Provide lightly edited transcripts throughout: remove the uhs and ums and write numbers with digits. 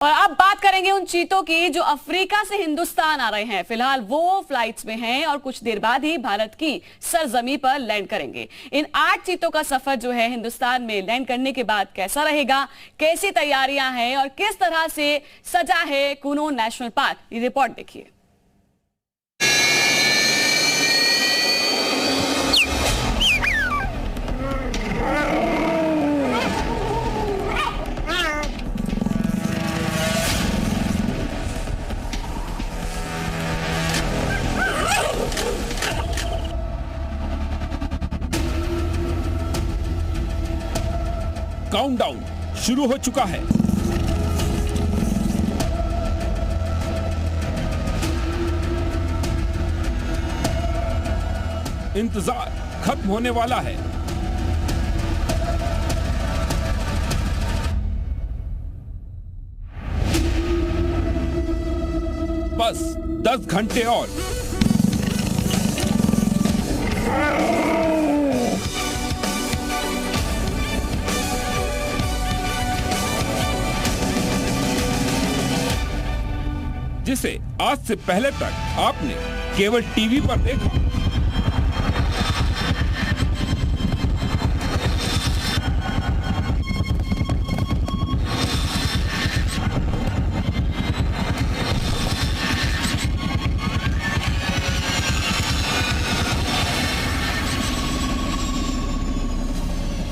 और अब बात करेंगे उन चीतों की जो अफ्रीका से हिंदुस्तान आ रहे हैं। फिलहाल वो फ्लाइट्स में हैं और कुछ देर बाद ही भारत की सरजमी पर लैंड करेंगे। इन 8 चीतों का सफर जो है हिंदुस्तान में लैंड करने के बाद कैसा रहेगा, कैसी तैयारियां हैं और किस तरह से सजा है कुनो नेशनल पार्क, ये रिपोर्ट देखिए। काउंटडाउन शुरू हो चुका है। इंतजार खत्म होने वाला है। बस 10 घंटे और। जिसे आज से पहले तक आपने केवल टीवी पर देखा।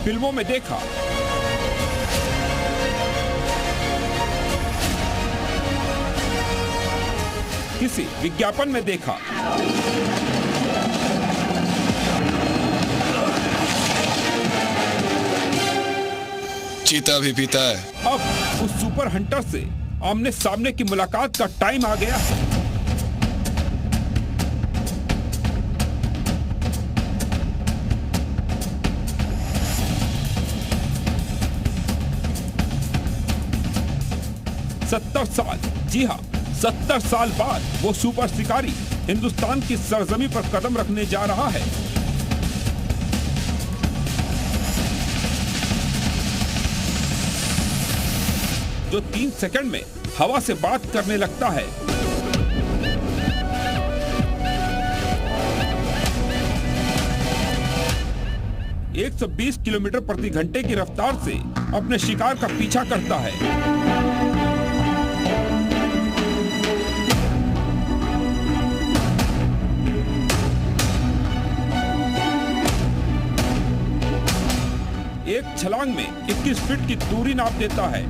फिल्मों में देखा। किसी विज्ञापन में देखा। चीता भी पीता है। अब उस सुपर हंटर से आमने सामने की मुलाकात का टाइम आ गया है। सत्तर साल, जी हाँ, 70 साल बाद वो सुपर शिकारी हिंदुस्तान की सरजमी पर कदम रखने जा रहा है। जो 3 सेकंड में हवा से बात करने लगता है। एक 120 किलोमीटर प्रति घंटे की रफ्तार से अपने शिकार का पीछा करता है। एक छलांग में 21 फीट की दूरी नाप देता है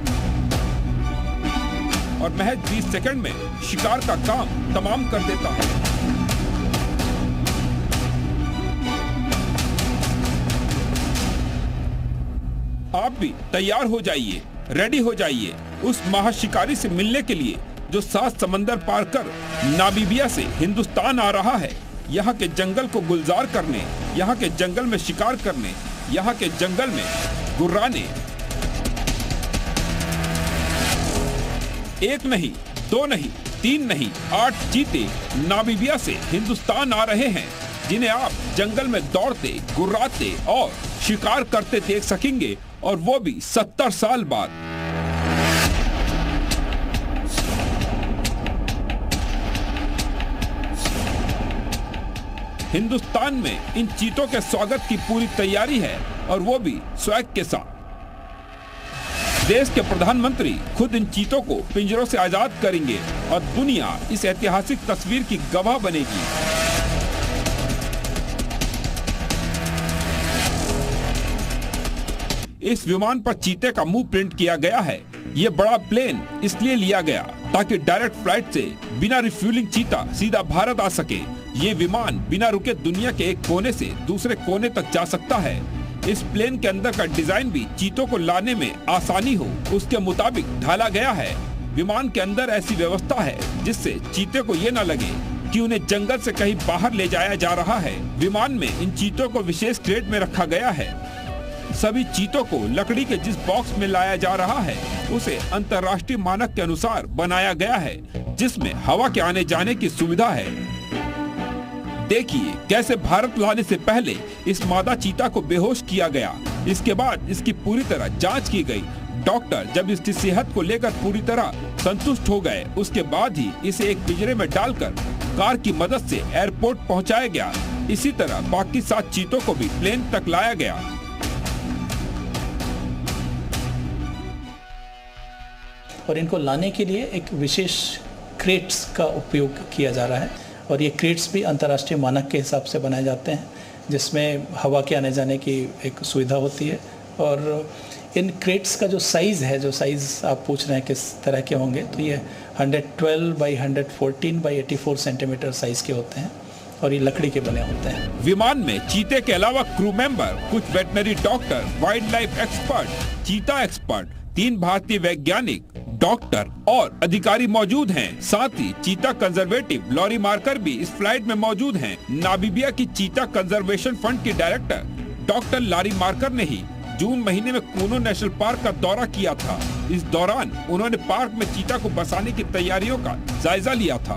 और महज 20 सेकंड में शिकार का काम तमाम कर देता है। आप भी तैयार हो जाइए, रेडी हो जाइए उस महाशिकारी से मिलने के लिए जो 7 समंदर पार कर नामीबिया से हिंदुस्तान आ रहा है। यहाँ के जंगल को गुलजार करने, यहाँ के जंगल में शिकार करने, यहाँ के जंगल में गुर्राने। 1 नहीं, 2 नहीं, 3 नहीं, 8 चीते नामीबिया से हिंदुस्तान आ रहे हैं, जिन्हें आप जंगल में दौड़ते, गुर्राते और शिकार करते देख सकेंगे, और वो भी 70 साल बाद। हिंदुस्तान में इन चीतों के स्वागत की पूरी तैयारी है, और वो भी स्वैग के साथ। देश के प्रधानमंत्री खुद इन चीतों को पिंजरों से आजाद करेंगे और दुनिया इस ऐतिहासिक तस्वीर की गवाह बनेगी। इस विमान पर चीते का मुंह प्रिंट किया गया है। ये बड़ा प्लेन इसलिए लिया गया ताकि डायरेक्ट फ्लाइट से बिना रिफ्यूलिंग चीता सीधा भारत आ सके। ये विमान बिना रुके दुनिया के एक कोने से दूसरे कोने तक जा सकता है। इस प्लेन के अंदर का डिजाइन भी चीतों को लाने में आसानी हो उसके मुताबिक ढाला गया है। विमान के अंदर ऐसी व्यवस्था है जिससे चीते को ये न लगे कि उन्हें जंगल से कहीं बाहर ले जाया जा रहा है। विमान में इन चीतों को विशेष क्रेट में रखा गया है। सभी चीतों को लकड़ी के जिस बॉक्स में लाया जा रहा है उसे अंतर्राष्ट्रीय मानक के अनुसार बनाया गया है, जिसमें हवा के आने जाने की सुविधा है। देखिए कैसे भारत लाने से पहले इस मादा चीता को बेहोश किया गया। इसके बाद इसकी पूरी तरह जांच की गई, डॉक्टर जब इसकी सेहत को लेकर पूरी तरह संतुष्ट हो गए, उसके बाद ही इसे एक पिंजरे में डालकर कार की मदद से एयरपोर्ट पहुंचाया गया। इसी तरह बाकी 7 चीतों को भी प्लेन तक लाया गया। और इनको लाने के लिए एक विशेष क्रेट्स का उपयोग किया जा रहा है और ये क्रेट्स भी अंतर्राष्ट्रीय मानक के हिसाब से बनाए जाते हैं, जिसमें हवा के आने जाने की एक सुविधा होती है। और इन क्रेट्स का जो साइज़ है, जो साइज़ आप पूछ रहे हैं किस तरह के होंगे, तो ये 112 बाई 114 बाई 84 सेंटीमीटर साइज़ के होते हैं और ये लकड़ी के बने होते हैं। विमान में चीते के अलावा क्रू मेंबर, कुछ veterinary doctor, wild life expert, चीता एक्सपर्ट, 3 भारतीय वैज्ञानिक, डॉक्टर और अधिकारी मौजूद हैं। साथ ही चीता कंजर्वेटिव लॉरी मार्कर भी इस फ्लाइट में मौजूद हैं। नामीबिया की चीता कंजर्वेशन फंड के डायरेक्टर डॉक्टर लॉरी मार्कर ने ही जून महीने में कूनो नेशनल पार्क का दौरा किया था। इस दौरान उन्होंने पार्क में चीता को बसाने की तैयारियों का जायजा लिया था।